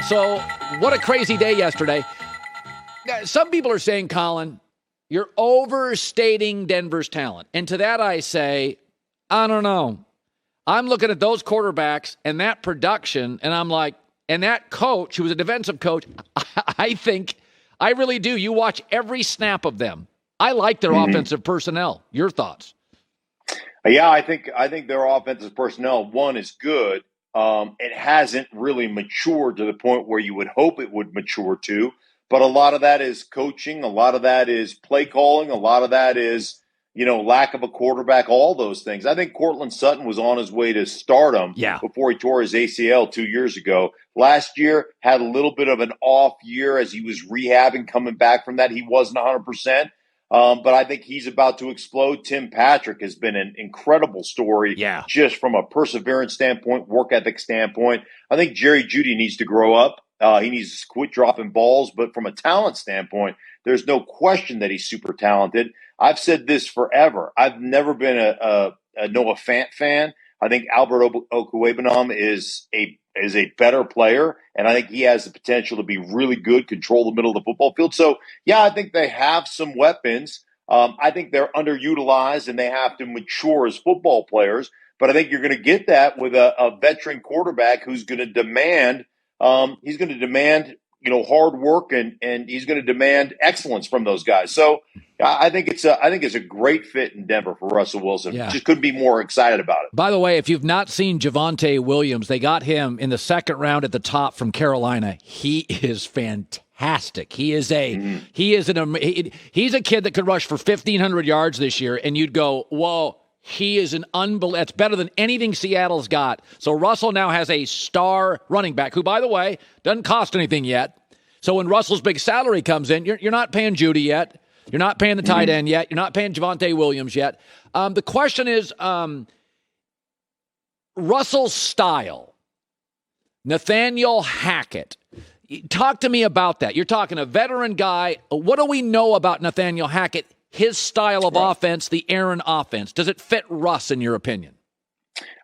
So what a crazy day yesterday. Some people are saying, Colin, you're overstating Denver's talent. And to that I say, I don't know. I'm looking at those quarterbacks and that production, and I'm like, and that coach, who was a defensive coach, I think, I really do. You watch every snap of them. I like their offensive personnel. Your thoughts? Yeah, I think their offensive personnel, one, is good. It hasn't really matured to the point where you would hope it would mature to. But a lot of that is coaching. A lot of that is play calling. A lot of that is, lack of a quarterback, all those things. I think Cortland Sutton was on his way to stardom before he tore his ACL 2 years ago. Last year had a little bit of an off year as he was rehabbing, coming back from that. He wasn't 100%. But I think he's about to explode. Tim Patrick has been an incredible story just from a perseverance standpoint, work ethic standpoint. I think Jerry Jeudy needs to grow up. He needs to quit dropping balls. But from a talent standpoint, there's no question that he's super talented. I've said this forever. I've never been a Noah Fant fan. I think Albert Okwuegbunam is a better player, and I think he has the potential to be really good, control the middle of the football field. So, yeah, I think they have some weapons. I think they're underutilized, and they have to mature as football players. But I think you're going to get that with a veteran quarterback who's going to demand hard work, and he's going to demand excellence from those guys. So I think it's a great fit in Denver for Russell Wilson. Yeah. Just couldn't be more excited about it. By the way, if you've not seen Javonte Williams, they got him in the second round at the top from Carolina. He is fantastic. He's a kid that could rush for 1,500 yards this year, and you'd go, whoa. He is an that's better than anything Seattle's got. So Russell now has a star running back who, by the way, doesn't cost anything yet. So when Russell's big salary comes in, you're not paying Jeudy yet. You're not paying the tight end yet. You're not paying Javonte Williams yet. The question is Russell's style. Nathaniel Hackett. Talk to me about that. You're talking a veteran guy. What do we know about Nathaniel Hackett? His style of offense, the Aaron offense. Does it fit Russ, in your opinion?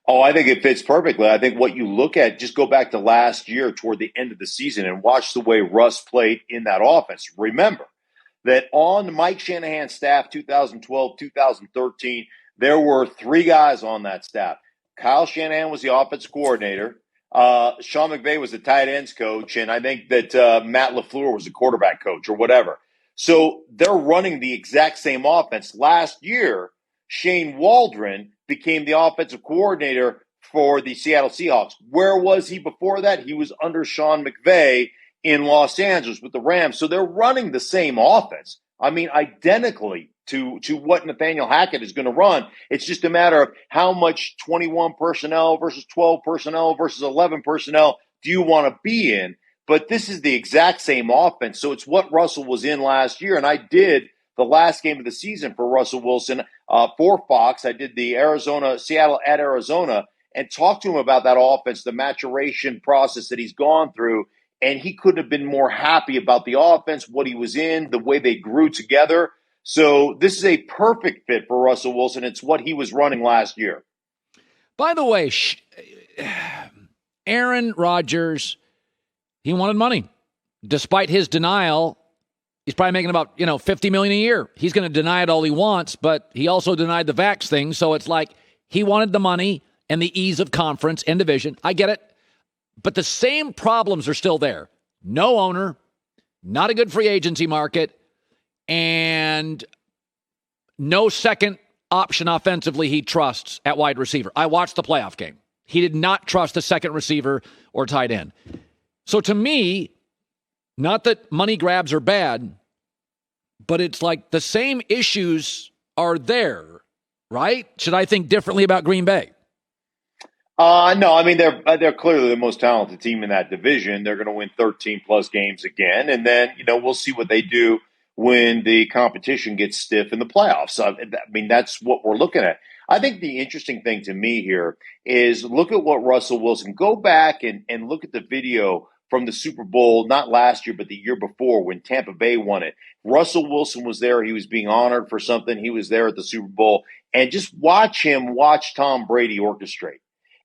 Oh, I think it fits perfectly. I think what you look at, just go back to last year toward the end of the season and watch the way Russ played in that offense. Remember that on Mike Shanahan's staff, 2012, 2013, there were three guys on that staff. Kyle Shanahan was the offensive coordinator. Sean McVay was the tight ends coach. And I think that Matt LaFleur was the quarterback coach or whatever. So they're running the exact same offense. Last year, Shane Waldron became the offensive coordinator for the Seattle Seahawks. Where was he before that? He was under Sean McVay in Los Angeles with the Rams. So they're running the same offense. I mean, identically to what Nathaniel Hackett is going to run. It's just a matter of how much 21 personnel versus 12 personnel versus 11 personnel do you want to be in? But this is the exact same offense. So it's what Russell was in last year. And I did the last game of the season for Russell Wilson for Fox. I did the Seattle at Arizona, and talked to him about that offense, the maturation process that he's gone through. And he couldn't have been more happy about the offense, what he was in, the way they grew together. So this is a perfect fit for Russell Wilson. It's what he was running last year. By the way, Aaron Rodgers, he wanted money. Despite his denial, he's probably making about, $50 million a year. He's going to deny it all he wants, but he also denied the vax thing. So it's like he wanted the money and the ease of conference and division. I get it. But the same problems are still there. No owner, not a good free agency market, and no second option offensively he trusts at wide receiver. I watched the playoff game. He did not trust a second receiver or tight end. So to me, not that money grabs are bad, but it's like the same issues are there, right? Should I think differently about Green Bay? No, I mean, they're clearly the most talented team in that division. They're going to win 13-plus games again. And then, we'll see what they do when the competition gets stiff in the playoffs. I mean, that's what we're looking at. I think the interesting thing to me here is look at what Russell Wilson, go back and look at the video from the Super Bowl, not last year, but the year before when Tampa Bay won it. Russell Wilson was there. He was being honored for something. He was there at the Super Bowl. And just watch Tom Brady orchestrate.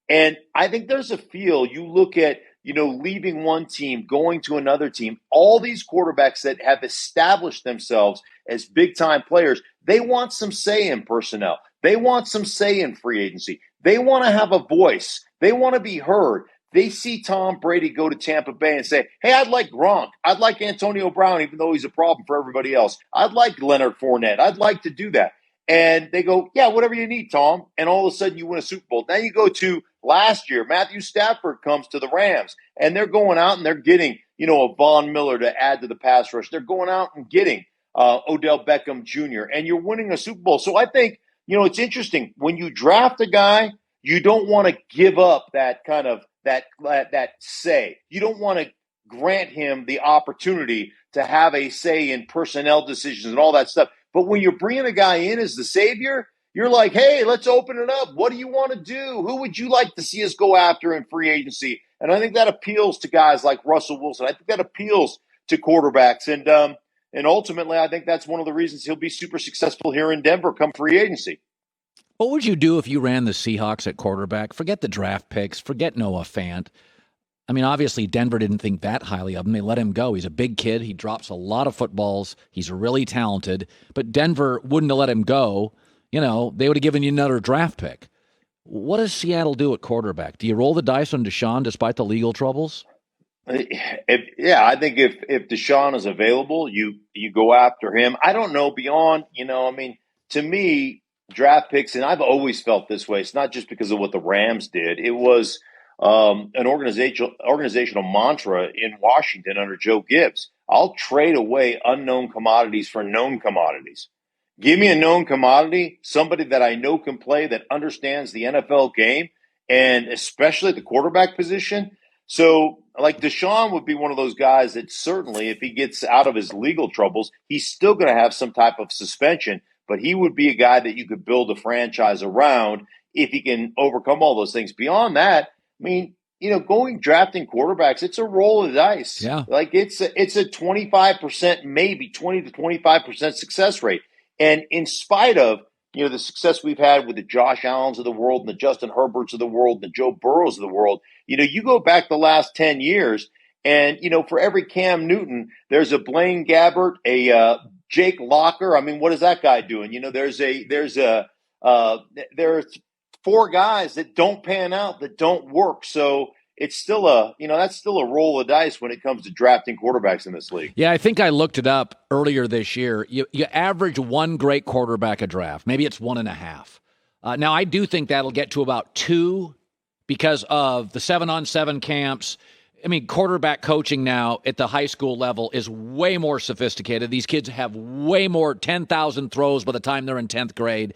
And I think there's a feel. You look at leaving one team, going to another team. All these quarterbacks that have established themselves as big-time players, they want some say in personnel. They want some say in free agency. They want to have a voice. They want to be heard. They see Tom Brady go to Tampa Bay and say, hey, I'd like Gronk. I'd like Antonio Brown, even though he's a problem for everybody else. I'd like Leonard Fournette. I'd like to do that. And they go, yeah, whatever you need, Tom. And all of a sudden you win a Super Bowl. Now you go to last year, Matthew Stafford comes to the Rams, and they're going out and they're getting, a Von Miller to add to the pass rush. They're going out and getting Odell Beckham Jr., and you're winning a Super Bowl. So I think, it's interesting. When you draft a guy, you don't want to give up that kind of that say. You don't want to grant him the opportunity to have a say in personnel decisions and all that stuff. But when you're bringing a guy in as the savior, you're like, hey, let's open it up. What do you want to do? Who would you like to see us go after in free agency? And I think that appeals to guys like Russell Wilson. I think that appeals to quarterbacks. And ultimately, I think that's one of the reasons he'll be super successful here in Denver come free agency. What would you do if you ran the Seahawks at quarterback? Forget the draft picks. Forget Noah Fant. I mean, obviously, Denver didn't think that highly of him. They let him go. He's a big kid. He drops a lot of footballs. He's really talented. But Denver wouldn't have let him go. They would have given you another draft pick. What does Seattle do at quarterback? Do you roll the dice on Deshaun despite the legal troubles? I think if Deshaun is available, you go after him. I don't know beyond, to me, draft picks, and I've always felt this way. It's not just because of what the Rams did. It was an organizational mantra in Washington under Joe Gibbs. I'll trade away unknown commodities for known commodities. Give me a known commodity, somebody that I know can play, that understands the NFL game, and especially at the quarterback position. So, like, Deshaun would be one of those guys that certainly, if he gets out of his legal troubles, he's still going to have some type of suspension, but he would be a guy that you could build a franchise around if he can overcome all those things. Beyond that, I mean, drafting quarterbacks, it's a roll of the dice. Yeah. Like, it's a 25%, maybe 20 to 25% success rate. And in spite of, the success we've had with the Josh Allens of the world and the Justin Herberts of the world, and the Joe Burrows of the world, you go back the last 10 years and, for every Cam Newton, there's a Blaine Gabbert, a Jake Locker. I mean, what is that guy doing? There's four guys that don't pan out, that don't work. So it's still that's still a roll of dice when it comes to drafting quarterbacks in this league. Yeah, I think I looked it up earlier this year. You average one great quarterback a draft. Maybe it's 1.5. Now, I do think that'll get to about 2 because of the 7-on-7 camps. I mean, quarterback coaching now at the high school level is way more sophisticated. These kids have way more 10,000 throws by the time they're in 10th grade.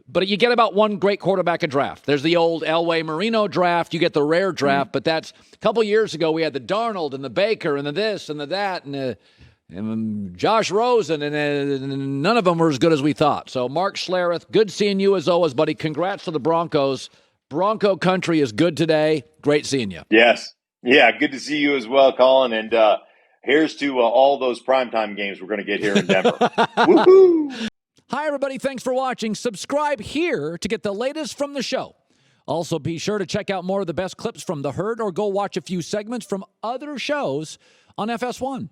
But you get about one great quarterback a draft. There's the old Elway Marino draft. You get the rare draft, but that's a couple years ago. We had the Darnold and the Baker and the this and the that and Josh Rosen, and none of them were as good as we thought. So, Mark Schlereth, good seeing you as always, buddy. Congrats to the Broncos. Bronco country is good today. Great seeing you. Yes. Yeah, good to see you as well, Colin. And here's to all those primetime games we're going to get here in Denver. Woohoo! Hi, everybody. Thanks for watching. Subscribe here to get the latest from the show. Also, be sure to check out more of the best clips from The Herd or go watch a few segments from other shows on FS1.